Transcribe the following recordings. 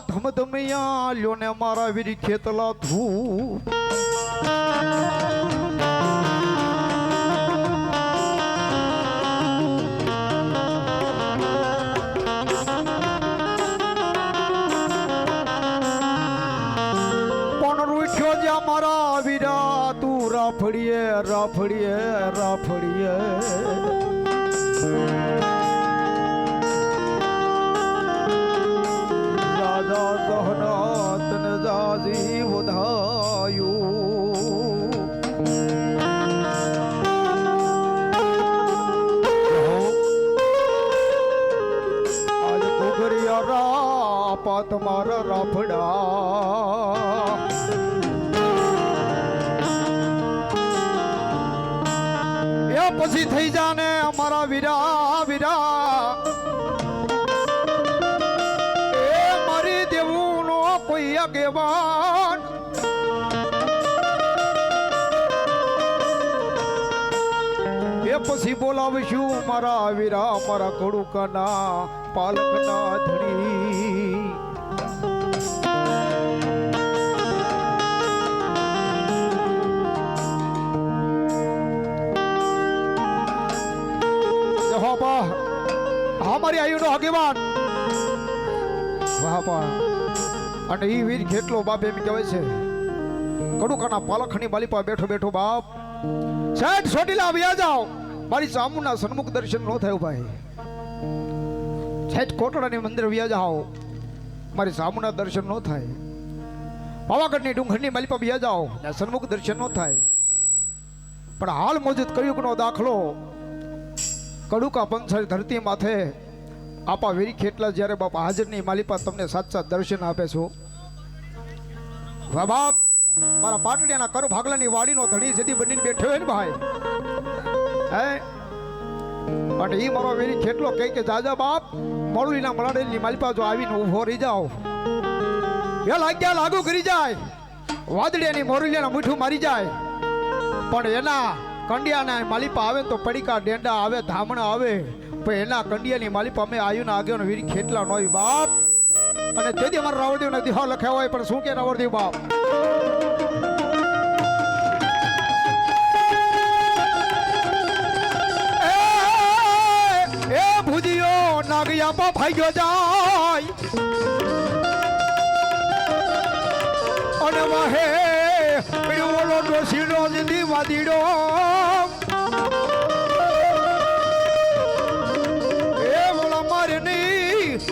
ધમધમિયા લ્યો ને મારા વીર ખેતલા ધૂ પણ રૂઠ્યો જ્યાં મારા વીરા તું રાફડીએ રાફડીએ રાફડીએ રાજા સહનાતન જાજી વધાયું આજ ગોગરિયા રાપા તમારા રાફડા એ પછી થઈ જાને અમારા વીરા વીરા કોઈ આગેવાન એ પછી બોલાવીશું મારા વીરા મારા કડુકાના પાલકના ધણી મારી આયુનો આગેવાન વાહ વાહ અને ઈ વીર ખેટલો બાપ એમ કહેવાય છે કડુકાના પાલખની માલિપા બેઠો બેઠો બાપ સાહેબ સોટીલા આવ્યા જાઓ મારી ચામુંડના સન્મુખ દર્શન ન થયું ભાઈ સાહેબ કોટડાની મંદિર આવ્યા જાઓ મારી ચામુંડના દર્શન ન થાય પાવાગઢની ડુંગરની માલિપા વ્યા જાઓ સન્મુખ દર્શન ન થાય પણ હાલ મોજૂદ કળિયુગનો દાખલો કડુકા પંચાયત ધરતી માથે આપા વીર ખેટલા જ્યારે બાપ હાજરની માલિપા તમને સાચા દર્શન આપે છો વાહ બાપ મારા પાટડિયાના કર ભાગલાની વાડીનો ધણી જેથી બનીને બેઠો હોય ને ભાઈ હે અને ઈ મારો વીર ખેટલો કહે કે જાજા બાપ મોડુલીના મળાડેલી માલિપા જો આવીને ઊભો રહી જાઓ એ લાગ્યા લાગુ કરી જાય વાદળિયાની મોરલિયાના મીઠું મારી જાય પણ એના કંડિયાના માલિપા આવે તો પડીકા ડેંડા આવે ધામણા આવે પણ એના કંડિયાની માલિપા અમે આયુના આગેવાનો વીર ખેટલા નો બાપ અને તેથી અમારા રાવળદેવના દિહા લખ્યા હોય પણ શું કે રાવળદેવ બાપ એ ભુજીયો નાગિયા પા ભાગ્યો જાય અને વાહે પીળોલો ડોસીનો જીદી વાદીડો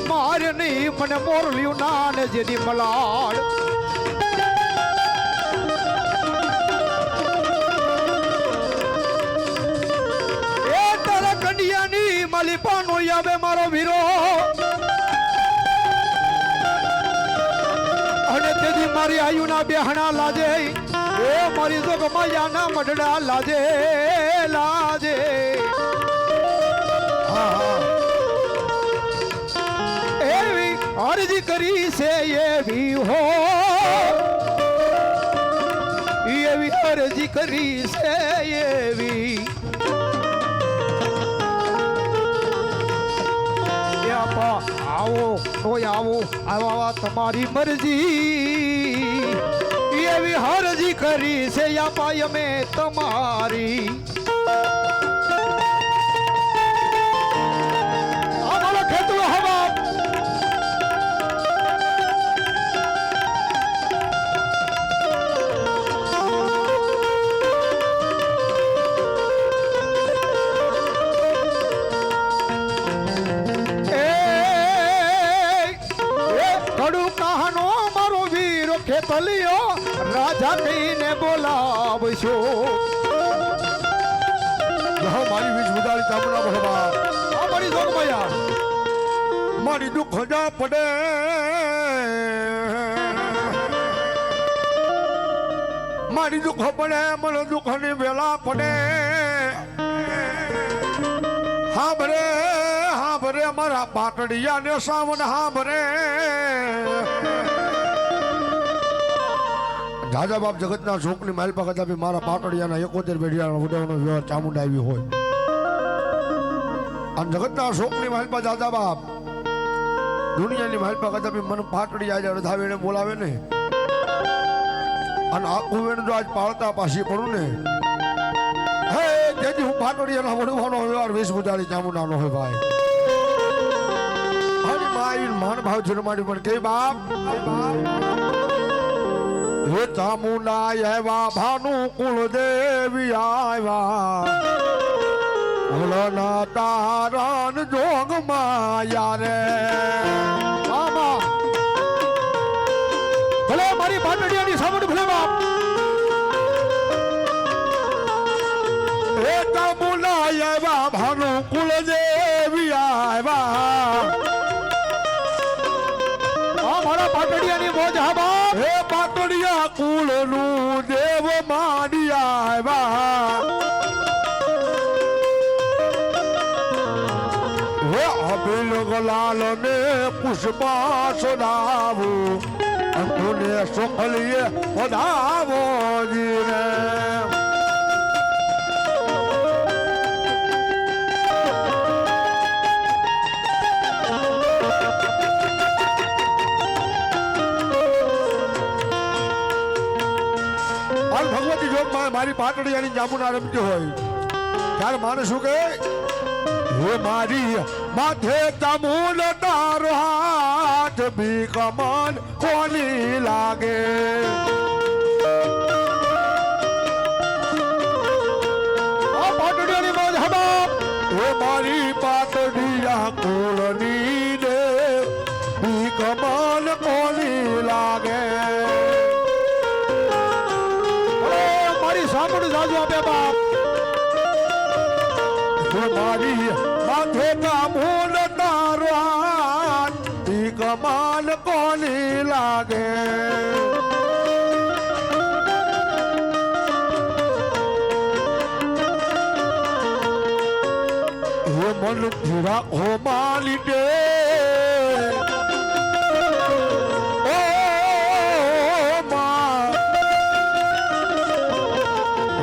મારે નહીં મને મોરલ્યું ના ને જેની મલાડ એ તારા કંડિયાની માલિપાનો આવે મારો વીરો અને તેથી મારી આયુના બેહણા લાજે એ મારી જોગમાયાના મઢડા લાજે લાજે અરજી કરી છે એવી હો એવી અરજી કરી છે એવી આવો કોઈ આવો આવા તમારી મરજી એવી હરજી કરી છે આપા અમે તમારી અમારો ખેતરો હવા ખેતલિયો રાજા કહીને બોલાવશો મારી વીજ ઉદારી ચામડા ભગવાન મારી જોગમાયા મારી દુઃખ જા પડે મારી દુઃખ પડે મને દુઃખની વેલા પડે હા ભરે મારા પાટડિયા ને સાવન હા ભરે રાજા બાપ જગતના શોકની માલપા કદાચ મારા પાટડિયાના 71 પેઢીયાનો ઉડાવવાનો વ્યવહાર ચામુંડા આવી હોય અને જગતના શોકની માલપા દાદા બાપ દુનિયાની માલપા કદાપી મને પાટડી આજે રધાવીને બોલાવે ને અને આખું વેણ જો આજ પાળતા પાછી પડું ને હે તેથી હું પાટડી એના વડવાનો વ્યવહાર વેશ બુજાડી ચામુંડાનો હોય ભાઈ હરી માઈ માન ભાવ જન્માડી પણ કે બાપ હે ચામુંડા આવ્યા ભાનુ કુળ દેવી આવ્યા ભોળના તારણ જોગ માયા રે આમાં ભલે મારી પાટડીયાની સામુંડ ભલે બાપ હે ચામુંડા આવ્યા ભાનુ કુળ દેવી આવ્યા આ મારા પાટડીયાની મોજ હા બાપ હે પાટડિયા કુળનું દેવ માડી આવ્યા હે અભિલ ગલાલ ને પુષ્પા સોનાવું અંતુને સોખલીએ વધાવો જીને ભગવતી જોગમાં મારી પાટડિયાની જામુના રમતી હોય ત્યારે માણસ શું કહે હે મારી માથે ચામુંડ તારો હાથ બી કમન કોની લાગે આ પાટડીયાની મોજ હા બાપ હે મારી પાટડિયા કુળની દે બી કમન કોની લાગે મારી સામુંડ જાજુ આપે બાપ મારી માથે ચામુંડ તારો હાથ બી કમન કોની લાગે હે મન ધીરા હો માલી દે ઓ મા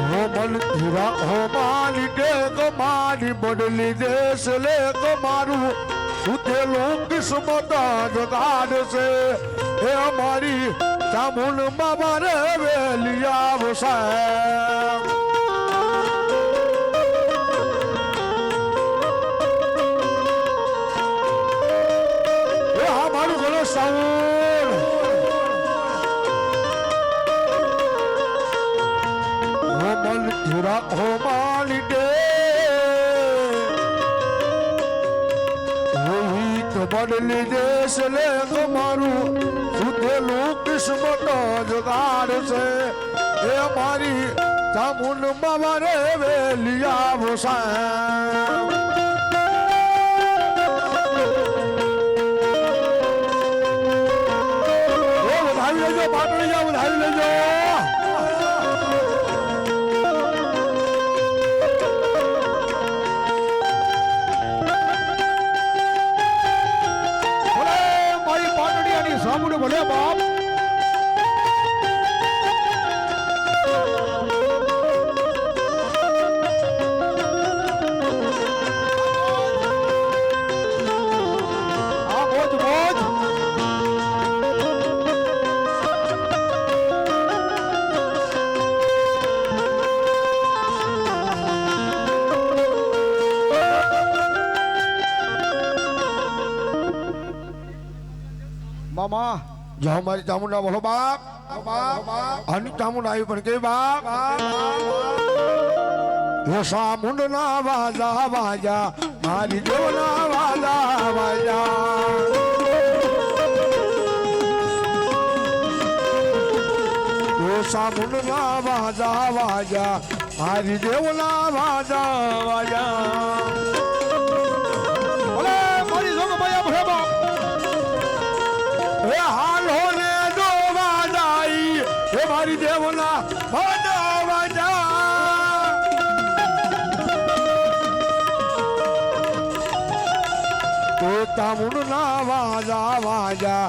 હો મન ધીરા હો માલી દે કમારી બદલી દેશ લે કમારું ઉતેલું કિસ્મત જગાડ છે એ અમારી ચામુંડ બાબા રે વેલી આવશે એ હા મારું ગણો સાઉન્ડ હો મન ધીરા હો માલી દે બદલી દેશ લે તમારું સુધેલું કિસ્મત જગાડ છે એ મારી ચામુંડ બાબા રે વેલી આવશે વધાવી લેજો પાટડી જાવ વધાવી લેજો સામુંડ ભલે બાપ આ મોજ મોજ મામા જાઓ મારી ચામુંડા બોલો બાપ અને ચામુંડા આવી પણ કે બાપ હે સામુંડ ના વાજા વાજા મારી દેવના વાજા વાજા હે સામુંડ ના વાજા વાજા મારી દેવના વાજા વાજા ભલે મારી જોગ માયા ભલે બાપ હે હાલ હો ને દો વાજાઈ હે મારી દેવના વાજા વાજા તો ચામુંડ ના વાજા વાજા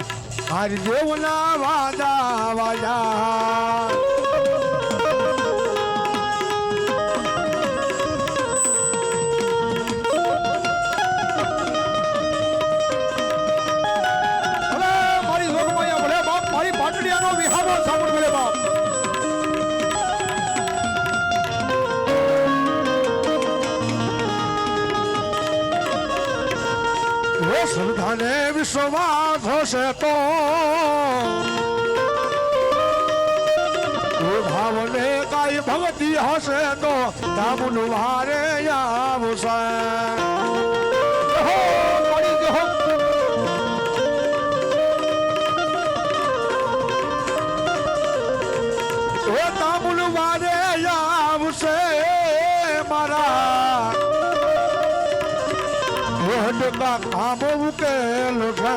મારી દેવના વાજા વાજા પાટડિયાનો વિહામો સામું મળે બાપ. હે શ્રદ્ધાને વિશ્વાસ હશે તો ભાવને કાંઈ ભક્તિ હશે તો તામુન વારે આવશે. હો પડી ગયો. એ તામુન વારે આવશે મારા હેડકા કામ ઉકેલ છે.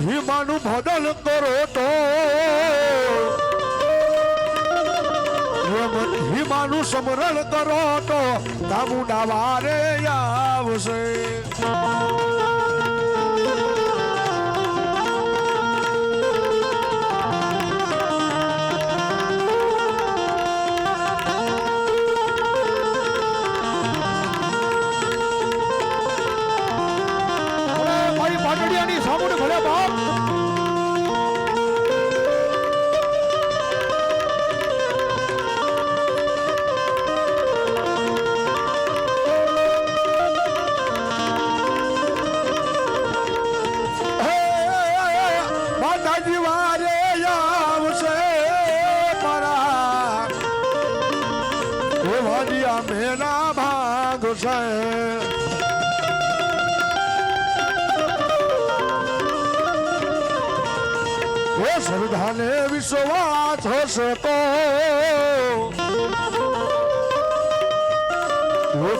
હિમાનું ભજન કરો તો હિમાનું સ્મરણ કરો તો તામુના વારે આવશે. મારી પાટડિયાની સામું ભલે બાપ. માતાજી વારે આવશે મારા એવા મેના ભાગ છે. શ્રદ્ધાને વિશ્વાસ હશે તો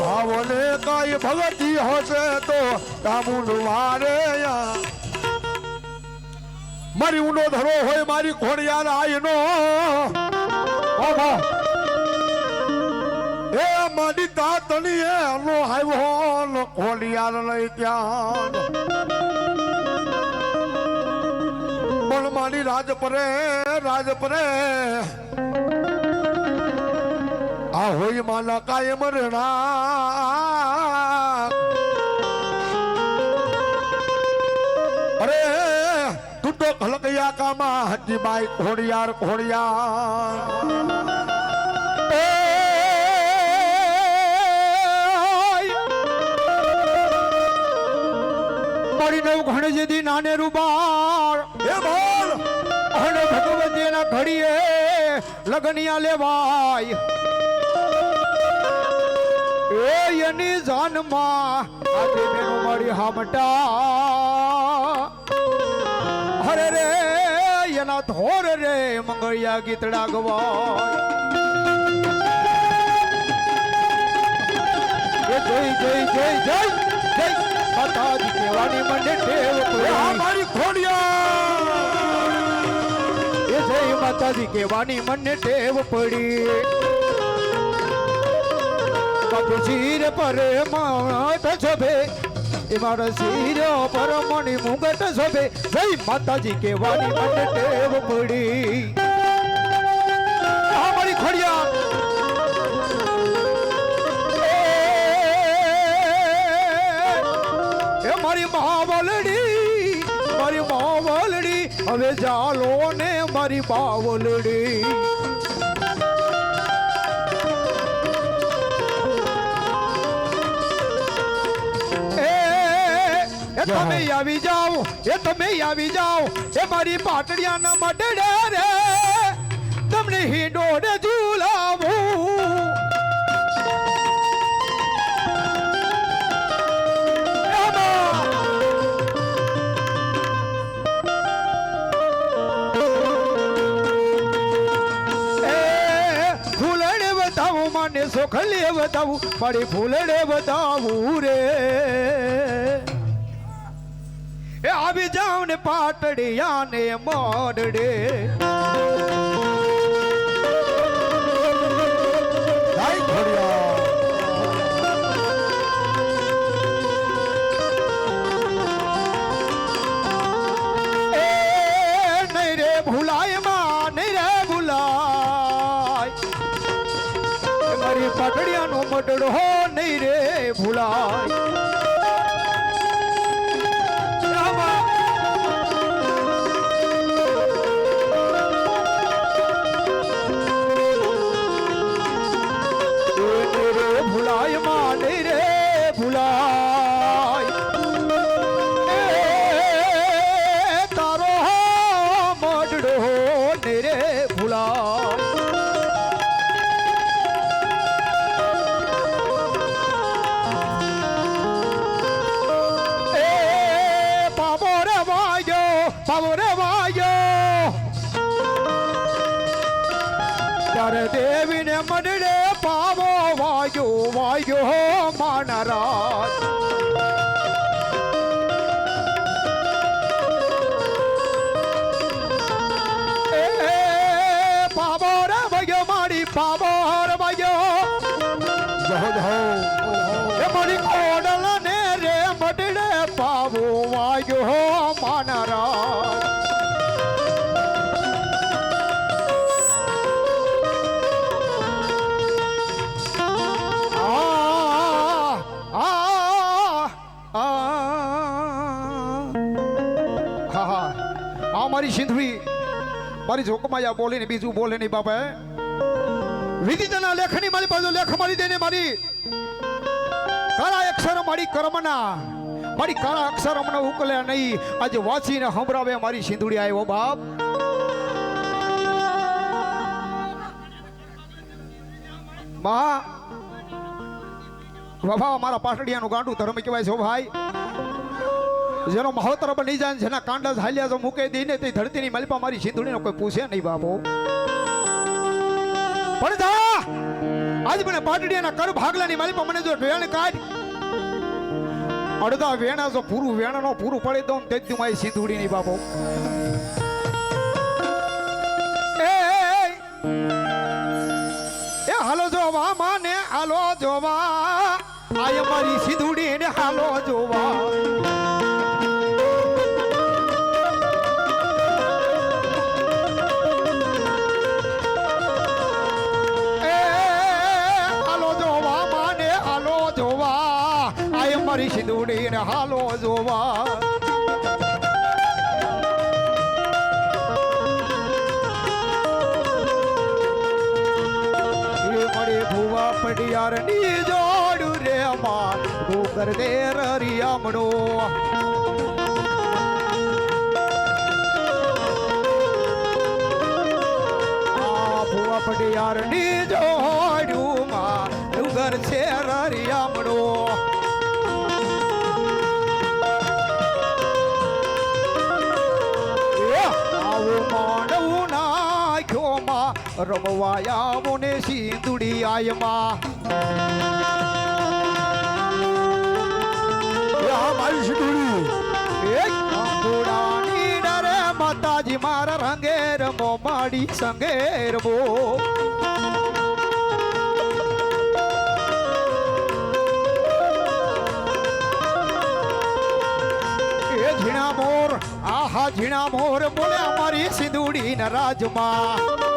ભાવને કઈ ભગતિ હશે તો તામુન વારે મારી ઊંડો ધરો હોય મારી ખોડિયાર આયનો એ મારી તાતણી એનો આવ્યો ખોડિયાર લઈ ત્યાં પણ મારી રાજપરે આ હોય માના કાયમ રણા. અરે તું તો ખલકૈયા કામાં હજી બાઈ ખોડિયાર મારી નવ ઘણ જેથી નાને રૂબાર એ બોલ અને ભગવતીના ઘડીએ લગનિયા લેવાય એ એની જાનમાં આજે બેનો મારી હામટા હરે રે એના ધોર રે મંગળિયા ગીતડા ગવાય એ જય જય જય જય જય માતાજી કેવાની મને ટેવ પડી મારી ખોડિયાર એ જય માતાજી કેવાની મને ટેવ પડી બાપુ શિર પર માટ શોભે એ મારા શિર પર મણી મુગટ શોભે જય માતાજી કેવાની મને ટેવ પડી આ મારી ખોડિયા મારી માવલડી હવે જાલો ને મારી બાવલડી તમે આવી જાઓ તમે આવી જાઓ એ મારી પાટડિયાના મડડે રે તમને હિંડોળે ઝૂલાવું મને સોખલે બતાવું મારી ફૂલડે બતાવું રે એ આવી જાવ ને પાટડિયા ને મોડડે નહીં રે ભૂલાય માં નહીં રે ભૂલાય મારી પાટડિયાનો મટડો નહીં રે ભૂલાય ભૂલાય માં નહીં રે ભૂલાય તારો મટડો નહીં રે ભૂલાય ત્યારે દેવીને મડડે પાવો વાયો વાયો માનરાજ એ પાવો રે વાયો મારી પાવો રે વાયો એ મારી કોડલ ને રે મડડે પાવો વાયો માનરાજ મારી સિંધવી મારી જોકમાયા બોલે ને બીજું બોલે નહીં બાપા વિધિતના લેખની મારી બાજુ લેખ મારી દેને મારી કાળા અક્ષર મારી કર્મના મારી કાળા અક્ષર અમને ઉકલ્યા નહીં આજે વાંચીને સંભળાવે મારી સિંધુડી આવ્યો બાપ મા બાબા મારા પાટડિયાનું ગાંડું ધર્મ કહેવાય છે ભાઈ જેનો મહોત્તર બની જાય જેના કાંડા હાલ્યા જો મૂકે દઈને તે ધરતીની માલિપા મારી સિંધુડીનો કોઈ પૂછે નહીં બાપો પણ જા આજ મને પાટડીયાના કર ભાગલાની માલિપા મને જો વેણ કાઢ અડધા વેણા જો પૂરું વેણાનો પૂરું પડે તો તે જ મારી સિંધુડીની બાપો એ હાલો જોવા માને હાલો જોવા આય મારી સિંધુડીને હાલો જોવા મારી સિંધુડીને હાલો જોવા મળી ભુવા પડિયાર ની જોડું રે માં ગોકર દે રરિયામણો ભુવા પડિયાર ની જોડું માં ડુંગર છે રરિયામણો રમવાયા મોને સિંધુડી આયમાં મારી સિંધુડી એક ઘોડાની ડરે માતાજી મારા રંગે રમો માડી સંગે રમો એ ઝીણા મોર આહા ઝીણા મોર બોલે અમારી સિંધુડી ના રાજમાં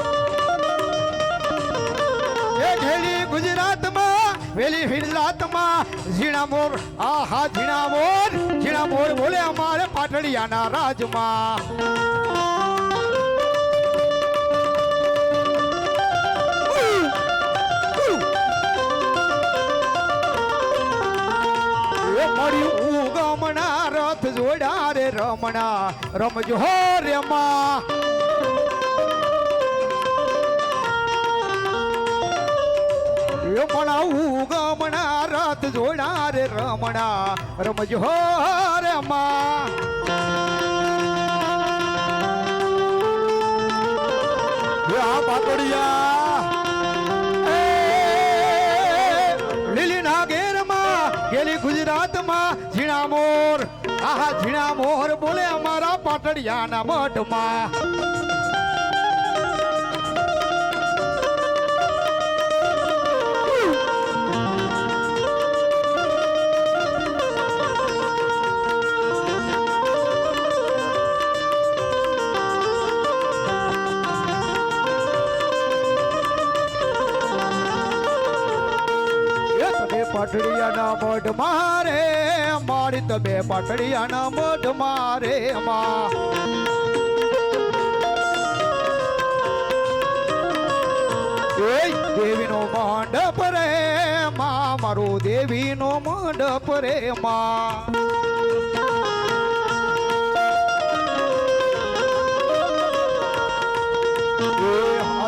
ગુજરાતમાં વેલી હિલાતમાં ઝીણા મોર આહા ઝીણા મોર બોલે અમારે પાટડિયાના રાજમાં મળ્યું ઉગમણા રથ જોડા રે રમણા રમજો રે માં ઉગમણા રથ જોડા રે રમણા રમજો રે માં આ પાટડિયા લીલી નાગેરમાં ગેલી ગુજરાતમાં ઝીણા મોર આહા ઝીણા મોર બોલે અમારા પાટડિયાના મઠમાં બે પાટડિયાના મઢ મારે મારી તો બે પાટડિયાના મઢ મારે માં દેવીનો મંડપ રે માં મારો દેવીનો મંડપ રે માં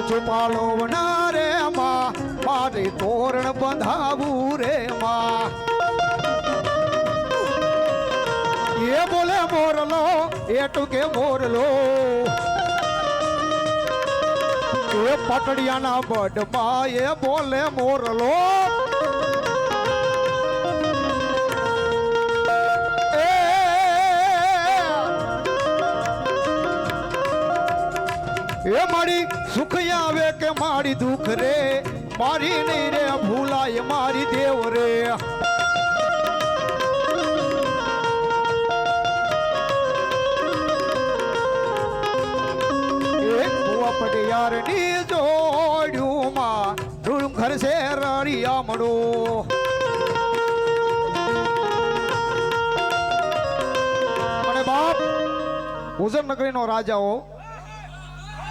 છુપાલો વનારે માં મારે તોરણ બંધાવું રે માં એ બોલે મોરલો એ ટૂંકે મોરલો એ પટડિયાના બડમાં એ બોલે મોરલો એ મારી સુખ આવે કે મારી દુઃખ રે મારી નહીં રે ભૂલાય મારી દેવ રે પટિયાર ની જોડ્યું માં ઘર છે રળિયા મળો અને બાપ ઉજર નગરી નો રાજાઓ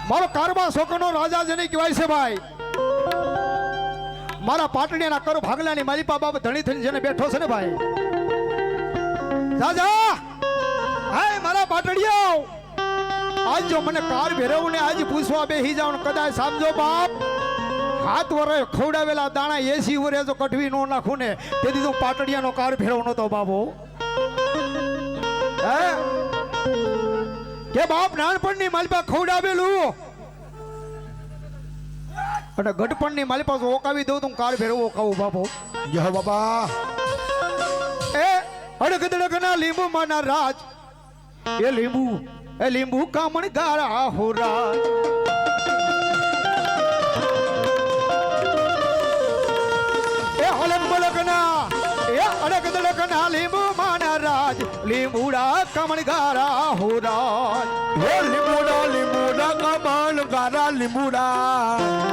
મારો કારબા શોકનો રાજા જેને કહેવાય છે ભાઈ મારા પાટણિયાના કરો ભાગલાની માલિપા બાપ ધણી થઈને જેને બેઠો છે ને ભાઈ રાજા હાય મારા પાટણિયાઓ આજ જો મને કાર ભેરવું ને આજ પૂછવા બેહી જાવ કદાચ સમજો બાપ હાથ વરે ખવડાવેલા દાણા 80 વરે જો કઢવી નો નાખું ને તેથી તું પાટડિયાનો કાર ભેરવ નતો બાબો હે કે બાપ નાનપણની માલિપા ખવડાવેલું અને ગઢપણની માલિપા ઓકાવી દઉં તું કાર ભેરવો ઓકાવું બાપો જય બાબા એ અડગદડગના લીંબુ માના રાજ એ લીંબુ કામણ ગારા હોરા એ હલક બલકના એ અડગદડગના લીંબુ માના રાજ લીંબુડા કામણ ગારા હોરા હે લીંબુડા કમળ ગારા લીંબુડા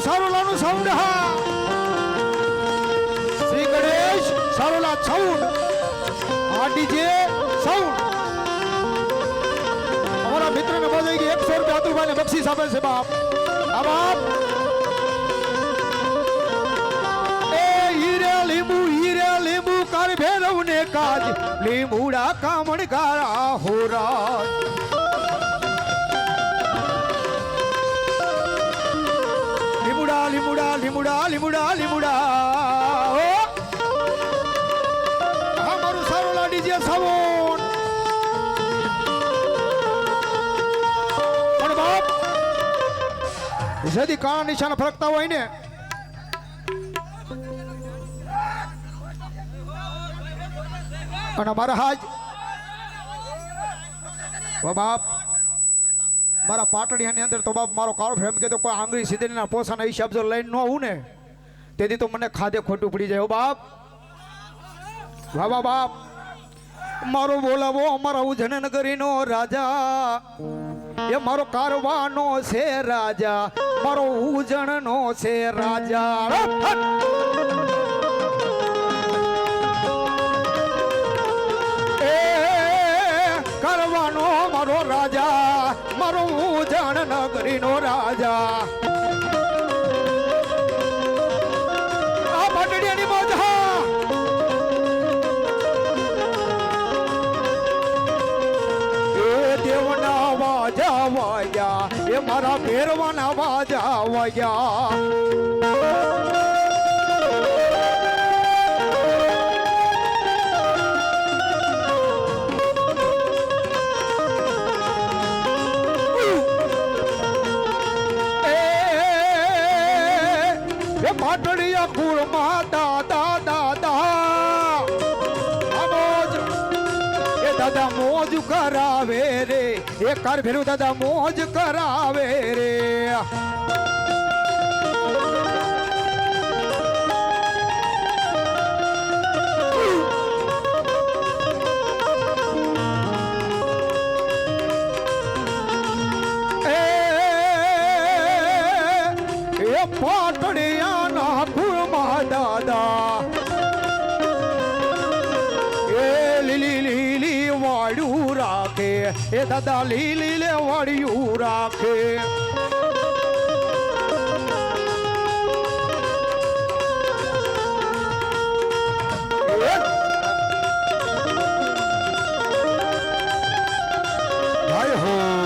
સારોલાનું સાઉન્ડ હા શ્રી ગણેશ સારોલા સાઉન્ડ આ ડીજે સાઉન્ડ અમારા મિત્રને બોલાઈ ગઈ 100 રૂપિયા અતુલભાઈને બક્ષીસ આપે છે બાપ આ બાપ એ હીરે લીંબુ કર ભેરવને કાજ લીંબુડા કામણ ગારા હોરા લીમુડા ઓ અમારું સારું લાડી જે સાવણ પણ બાપ જદી કાળા નિશાન ફરકતા હોય ને અને મારા હાજ બાપ મારા પાટડિયાની અંદર તો બાપ મારો કાળો ફ્રેમ કે તો કોઈ આંગળી સીધેના પોસાના હિસાબ જો લઈને ન આવું ને તેથી તો મને ખાધે ખોટું પડી જાય બાપ વાહ બાપ મારો બોલાવો અમારા ઉજન નગરીનો રાજા એ મારો કારવાનો છે રાજા મારો ઉજણનો છે રાજા એ કરવાનો મારો રાજા મારો ઉજણ નગરીનો રાજા આ પાટડિયાની મોજ એ દેવના વાજા વાયા એ મારા ભેરવાના વાજા વાયા પાટડિયા કુળમાં દાદા મોજ એ દાદા મોજ કરાવે રે એ કર ભેરું દાદા મોજ કરાવે રે દાદા એ લીલી લીલી વાળ્યું રાખે એ દાદા લીલી લે વાળ્યું રાખે ભાઈ હો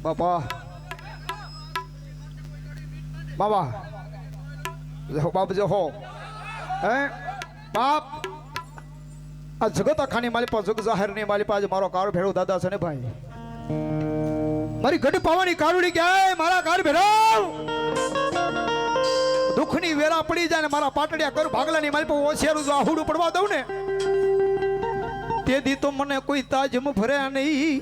બાપા બાબા જો બાપ જો હો હે બાપ આ જગત આખાની માલી પા જગ જાહેર ની માલી પા મારો કાર ભેળો દાદા છે ને ભાઈ મારી ગઢ પાવાની કારુડી ક્યાંય મારા કાર ભેળો દુઃખની વેરા પડી જાય ને મારા પાટડિયા કર ભાગલાની માલી પા ઓછેરું જો આહુડું પડવા દઉં ને તે દી તો મને કોઈ તાજમ ભર્યા નહીં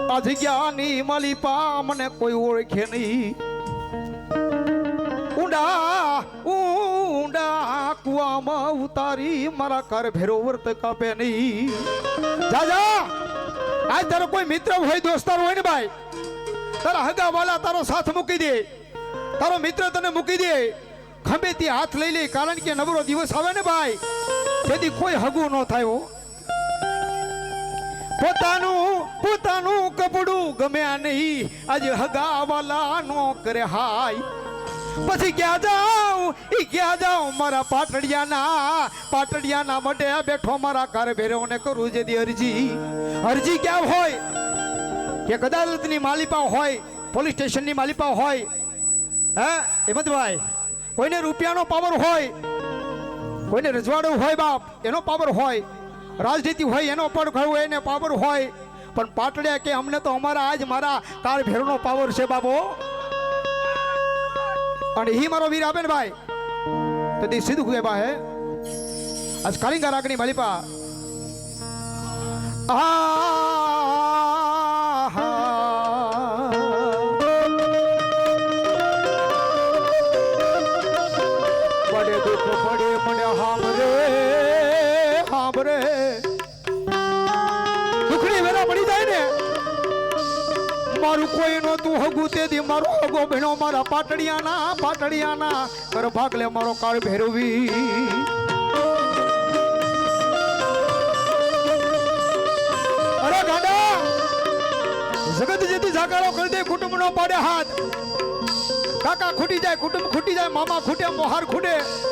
આ જગ્યાની માલિપા મને કોઈ ઓળખે નહીં ઊંડા ઊંડા કુવામાં ઉતારી મારા કર ભેરો વર્ત કાપે નહીં જા જા આજ તારો કોઈ મિત્ર હોય દોસ્તાર હોય ને ભાઈ તારા હગા વાલા તારો સાથ મૂકી દે તારો મિત્ર તને મૂકી દે ખંભેથી હાથ લઈ લે કારણ કે નવરો દિવસ આવે ને ભાઈ તેથી કોઈ હગું ન થાય હો પોતાનું કપડું ગમ્યા નહીં આજે હગા વાલા નો કરે હાય પછી ક્યાં જાઉં મારા પાટડિયાના માટે બેઠો મારા કાર ભેરવને કરું જે દી અરજી ક્યાં હોય કે અદાલતની માલિપા હોય પોલીસ સ્ટેશનની માલિપા હોય હે હેમંતભાઈ કોઈને રૂપિયાનો પાવર હોય કોઈને રજવાડું હોય બાપ એનો પાવર હોય રાજનીતિ હોય એનો પણ હોય એને પાવર હોય પણ પાટડિયા કે અમને તો અમારા આજ મારા કાર ભેરનો પાવર છે બાબો અને હી મારો વીર આપે ને ભાઈ તો તે સીધું હુએ બા હે આજ કાલિંગા રાગની માલિપા બડે દુઃખ પડે મને હામરે દુખડી વેલા પડી જાય ને મારું કોઈ નહોતું હગું તેથી મારો હગો બહેનો મારા પાટડિયાના કર ભાગલે મારો કાળ ભેરવી અરે ગાડા જગત જેથી જાકારો કરી દે કુટુંબ નો પાડે હાથ કાકા ખૂટી જાય કુટુંબ ખૂટી જાય મામા ખૂટે મોહાર ખૂટે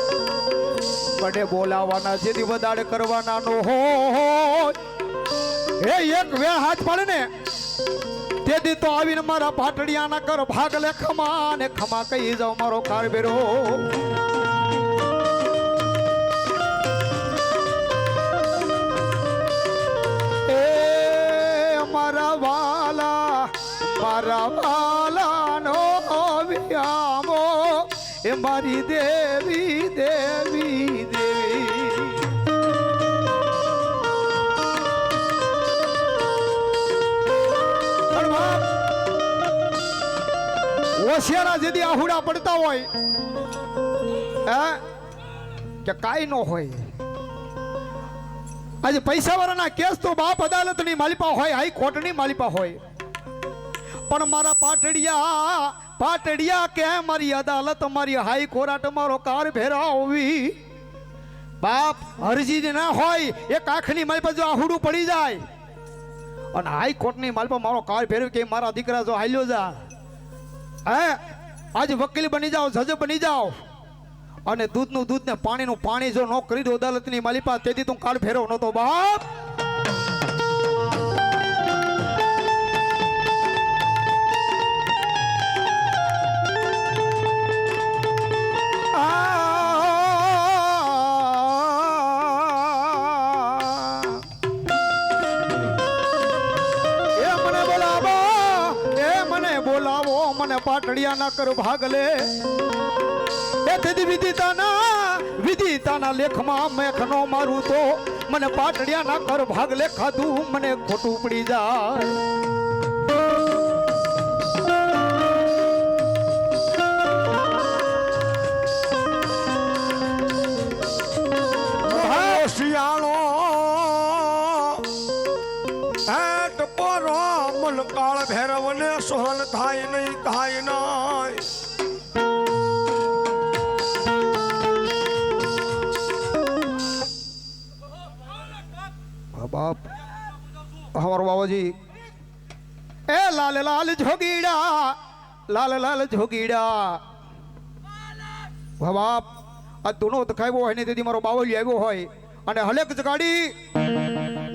બડે બોલાવાના જેથી વધારે કરવાના નો હોય એ એક વેળ હાથ પાડે ને તેથી તો આવીને મારા પાટડિયાના કર ભાગલે ખમા ને ખમા કહી જાવ મારો કાર બેરો એ મારા વાલા નો વિયામો એ મારી દેવી હોશિયારા જેથી આહુડા પડતા હોય કે કાઈ ન હોય આજે પૈસા વાળાના કેસ તો બાપ અદાલતની માલિપા હોય હાઈકોર્ટની માલિપા હોય પણ મારા પાટડિયા કે મારી અદાલત મારી હાઈકોર્ટ મારો કાર ભેરાવી બાપ અરજી ના હોય એક આંખની માલિપા જો આહુડું પડી જાય અને હાઈકોર્ટની માલિપા મારો કાર ભેરવી કે મારા દીકરા જો હાલ્યો જા આજે વકીલ બની જાઓ જજ બની જાઓ અને દૂધનું દૂધ ને પાણીનું પાણી જો ન કરી દો અદાલતની માલિપા તેથી તું કાળ ફેરવ નતો બાપ પાટડિયા ના કર ભાગલે એ તેથી વિદિતાના લેખમાં મેખનો મારું તો મને પાટડિયા ના કર ભાગલે ખાધું મને ખોટું પડી જાય મન કાળ ભૈરવને સહન થાય નહીં થાય નહીં. બાપ અમારો બાબાજી એ લાલ લાલ જોગીડા લાલ લાલ જોગીડા બાપ આ તુનો ખાવ્યો હોય ને તેથી મારો બાવલિયો આવ્યો હોય અને હલેક જગાડી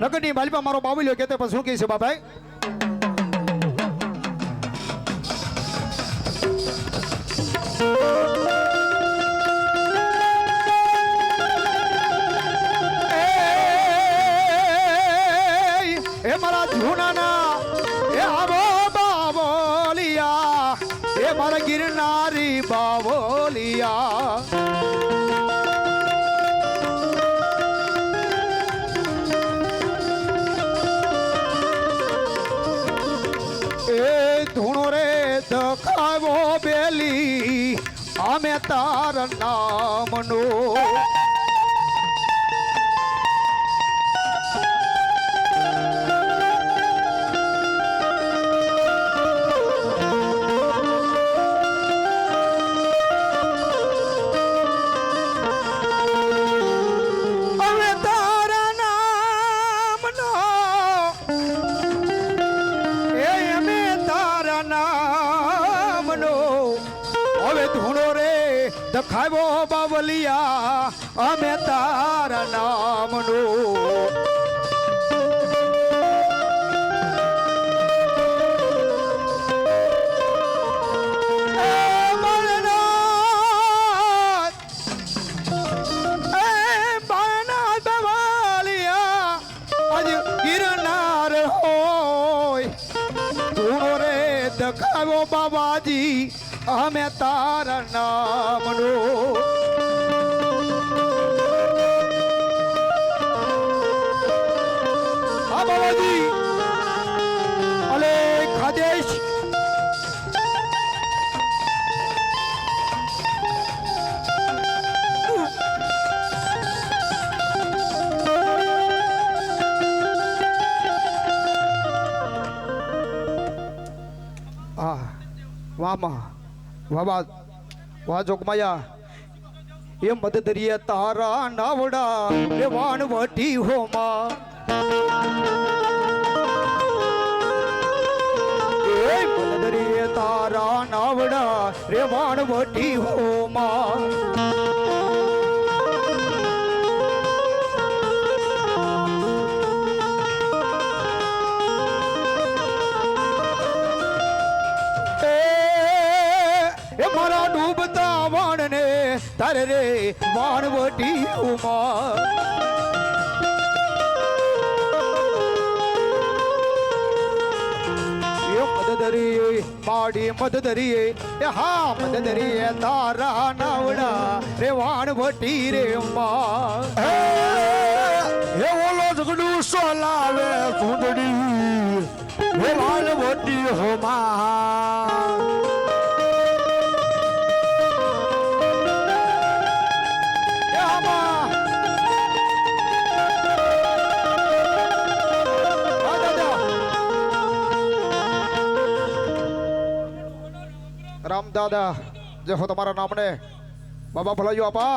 નગરની માલિપા મારો બાવલિયો કહેતે પણ શું કહે છે બાપાઈ એ મારા જૂનાના એ આવો બાવલિયા એ મારા ગિરનારી બાવલિયા એ ધૂણો રે દખાવો બેલી અમે તારા નામનો દખાવો બાવલિયા અમે તારા નામનો ગિરનાર હોય ધૂણો રે દખાવો બાબાજી અમે તારા નામનો હા બાબાજી અલે ખાદેશ વામા વાબા વા જોગમાયા એ મદદરીએ તારા નાવડા એ વાણવટી હોમાં એ મદદરીએ તારા નાવડા રે વાણવટી હોમાં મારા ડૂબતા વાણને તારે રે વાણવટી ઉમા મદદરી માડી મદદરીએ એ હા મદદરીએ તારા નાવડા રે વાણવટી રે ઉમા એ ઓલો જગડું સોલાવે સુંદડી એ વાણવટી હોમા રામ દાદા જે હો તમારા નામને બાબા ભલાયો આપા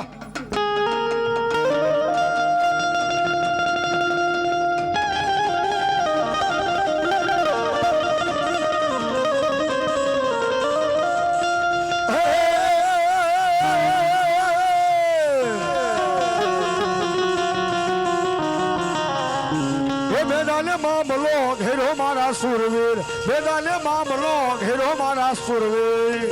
મેદાને મામલો ઘેરો મારા સુરવીર મેદાને મામલો ઘેરો મારા સુરવીર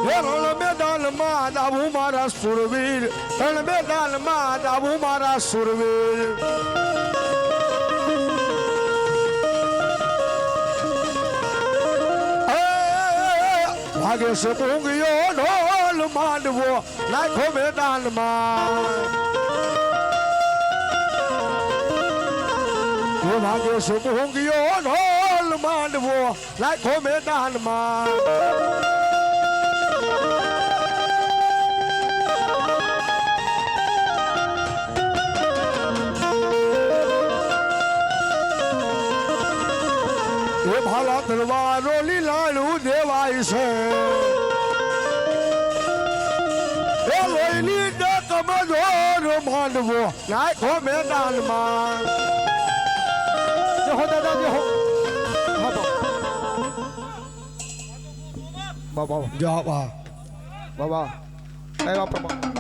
રણ મેદાનમાં દાવું મારા સુરવીર રણ મેદાનમાં દાવું મારા સુરવીર ભાગે છે પૂંગીઓ ઢોલ માંડવો નાખો મેદાનમાં ભાગે છે પૂંગીઓ ઢોલ માંડવો નાખો મેદાનમાં હાલા તલવારો લીલાડું દેવાય છે એ લોહીની ડકમાં જોર માંડવો નાખો મેદાનમાં જે હો દાદા જે હો બાબા જા બા બાબા આવ્યા પ્રભુ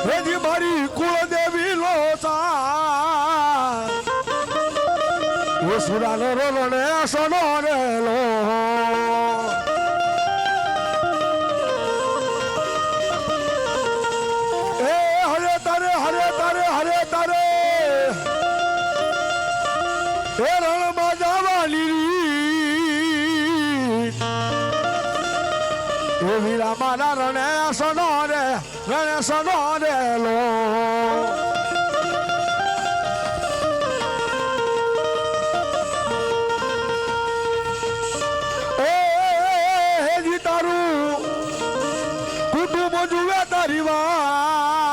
હેજી મારી કુળદેવી લોચા સુરાનો રોલો ને સોનો રે લો એ હરે તારે હરે તારે હરે તારે એ રણમાં જવાની એ વીરા મારા રણે સોનો રે લો તારી વાત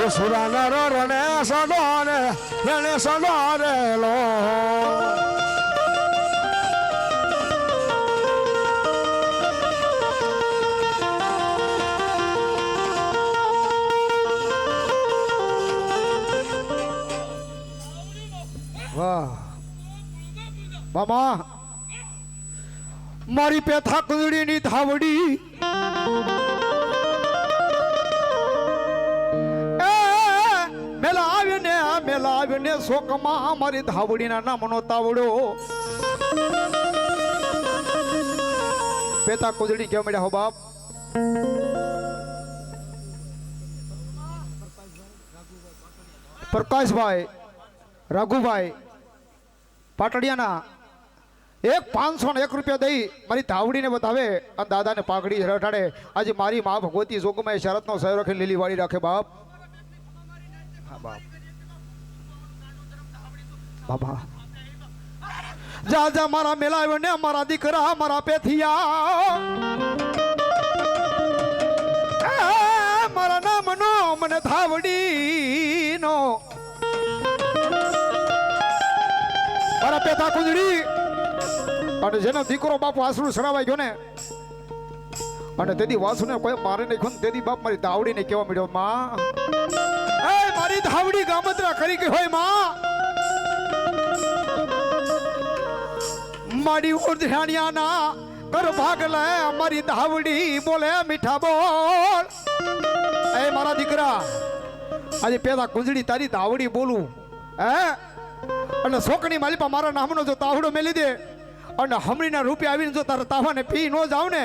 સુરાનો રણે સનો રે લો વાહ મામા મારી પેથા કુંદડીની ધાવડી મેલા આવ્યો ને શોકમાં મારી ધાવડીના નામનો તાવડો પેથા કુંદડી કેવા મળ્યા હો બાપ પ્રકાશભાઈ રાઘુભાઈ પાટડિયાના 501 રૂપિયા દઈ મારી ધાવડીને બતાવે અને દાદાને પાઘડી રટાડે આજે મારી મા ભગવતી જોગમાં શરતનો સહયો રાખી લીલી વાળી રાખે બાપ હા બાપ બાબા જા જા મારા મેલા આવ્યો ને મારા દીકરા મારા પેથિયા મારા નામનો મને ધાવડીનો મારા પેથા કુંજડી અને જેનો દીકરો બાપ વાસણું સડાવાઈ ગયો ને અને તેદી વાસુને કોઈ મારે નાખ્યો ને તેદી બાપ મારી ધાવડીને કેવા મળ્યો માં એ મારી ધાવડી ગામત્રા કરી ગઈ હોય માં મારી ઉર્ધ્યાણિયાના કર ભાગ લે મારી ધાવડી બોલે મીઠા બોલ એ મારા દીકરા આજે પેલા કુંજડી તારી ધાવડી બોલું હે અને શોકની માલિપા મારા નામનો જો તાવડો મેલી દે અને હમણીના રૂપિયા આવીને જો તારા તાવાને પી ન જાવ ને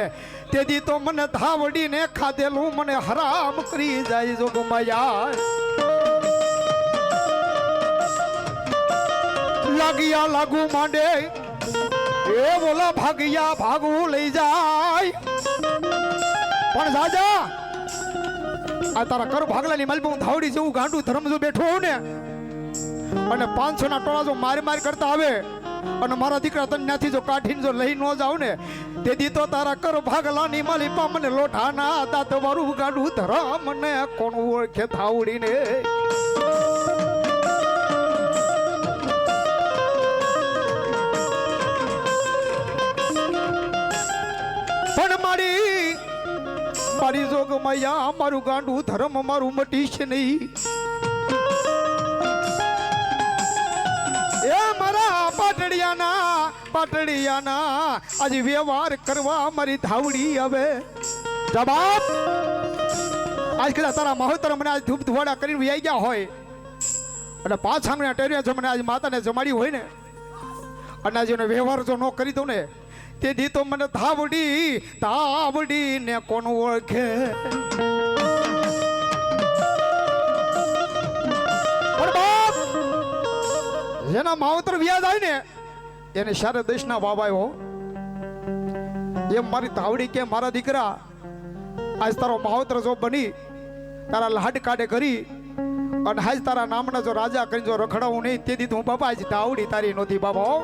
તેથી તો મને ધાવડીને ખાધેલું મને હરામ કરી જાય જો ગુમાયા લાગિયા લાગુ માંડે એ બોલા ભાગિયા ભાગવું લઈ જાય પણ જાજા આ તારા કર ભાગલાની માલિપા હું ધાવડી જેવું ગાંડું ધર્મ જો બેઠો હોઉં ને અને 500 ના ટોળા જો માર કરતા આવે અને મારા દીકરા તને ત્યાંથી જો કાઢીને જો લઈ ન જાવ ને તેથી તો તારા કર ભાગલાની માલિપા મને લોઠાના દાંત વાળું ગાડું ધરા મને કોણ ઓળખે ધાવડીને પણ મારી જોગ મૈયા મારું ગાંડું ધર્મ મારું મટીશ નહીં એ મારા પાટડિયાના આજે વ્યવહાર કરવા મારી ધાવડી હવે જવાબ આજ કદાચ તારા મહોત્તર મને આજ ધૂપ ધુવાડા કરીને વ્યાઈ ગયા હોય અને પાછા મને ટેરિયા જો મને આજ માતાને જમાડી હોય ને અને આજે એનો વ્યવહાર જો ન કરી દઉં ને તેથી તો મને ધાવડી ને કોણ ઓળખે જેના માવતર વ્યાજ આવે ને એને સારે દેશના વાવાયો એમ મારી ધાવડી કે મારા દીકરા આજ તારો માવતર જો બની તારા લાડ કાઢે કરી અને હાજ તારા નામના જો રાજા કરીને જો રખડાવું નહીં તેથી તો હું બાપાજી ધાવડી તારી નહોતી બાબા હો.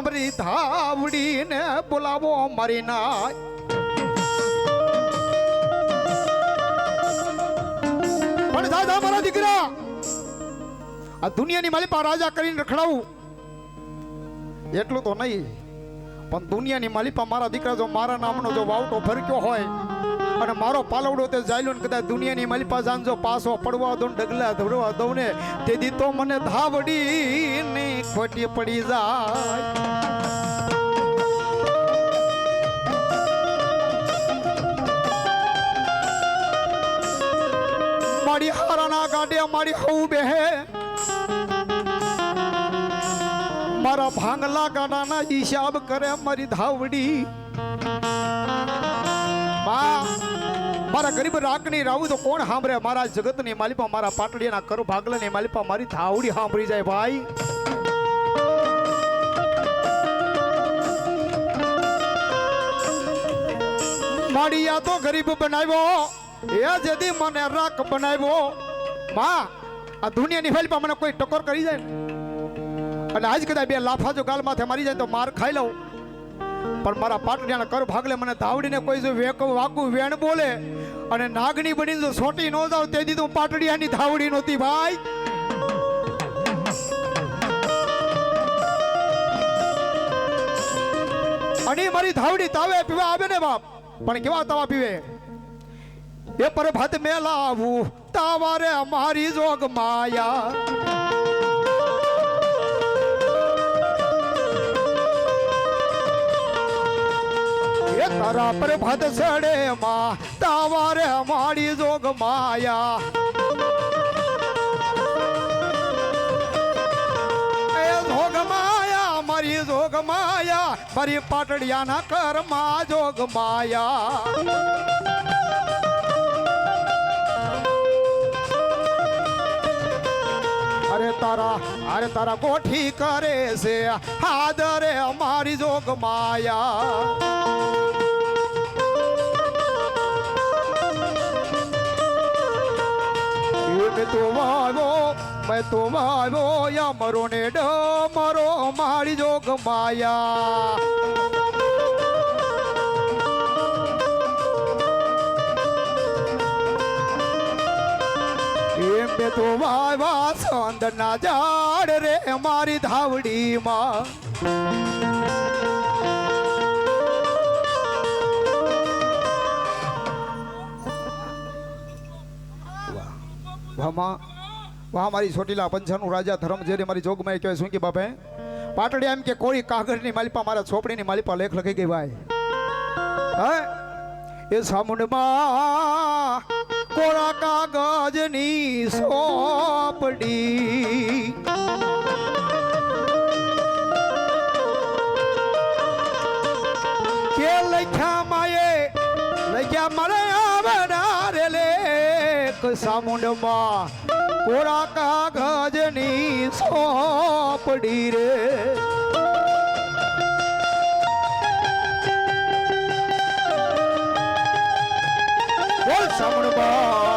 મારી ધાવડીને બોલાવો મારી ના પણ દાદા મારા દીકરા આ દુનિયાની માલિપા રાજા કરીને રખડાવું એટલું તો નહીં પણ દુનિયાની માલિપા મારા દીકરા જો મારા નામનો જો વાવટો ફરક્યો હોય અને મારો પાલવડો તે જાયલો ને કદાચ દુનિયાની માલિપા જાનજો પાસો પડવા દો ડગલા ધવડવા દઉં ને તેથી તો મને ધાવડી ને ખોટી પડી જાય. મારી હારાના ગાડે મારી હઉ બેહે મારા ભાંગલા ગાડાના હિસાબ કરે મારી ધાવડી. મારા ગરીબ રાખની રાવું તો કોણ સાંભળે? મારા જગતની માલિપા મારા પાટડીના કર ભાગલાની માલિપા મારી ધાવડી સાંભળી જાય ભાઈ. માડિયા તો ગરીબ બનાવ્યો એ જદી મને રાખ બનાવ્યો. માં આ દુનિયાની માલિપા મને કોઈ ટકોર કરી જાય અને આજ કદાચ બે લાફા જો ગાલ માથે મારી જાય તો માર ખાઈ લઉં પણ મારા પાટડિયાના કર ભાગલે મને ધાવડીને કોઈ જો વાકું વેણ બોલે અને નાગની બનીને જો સોટી ન જાવ તે દી તો પાટડિયાની ધાવડી નહોતી ભાઈ. અને મારી ધાવડી તાવે પીવા આવે ને બાપ પણ કેવા તાવા પીવે એ પર ભાત મેલાવું તાવારે મારી જોગ માયા. તારા પર ભાત સડે માં તાવારે મારી જોગ માયા. એ જોગ માયા મારી જોગ માયા મારી પાટડિયાના કરમાં જોગ માયા. અરે તારા ગોઠી કરે છે હાદરે અમારી જોગ માયા. मैं तो वावो या मरो ने डमरो मारी जोग माया. मैं तो वावा संद ना जाड़ रे मारी धावड़ी माँ. વાહ મારી ચોટીલા પંચાનું રાજા ધર્મ જેરી મારી જોગમાં કહેવાય શું કે બાપે પાટડિયા એમ કે કોઈ કાગળની માલિપા મારા છોપડીની માલિપા લેખ લખી ગઈ ભાઈ. હે એ સામુંડમાં કોરા કાગજની સોપડી કે લખ્યા માયે લખ્યા મારે આવનારે લેખ સામુંડમાં કોરા કાગજની સોપડી રે. બોલ સામુંડમાં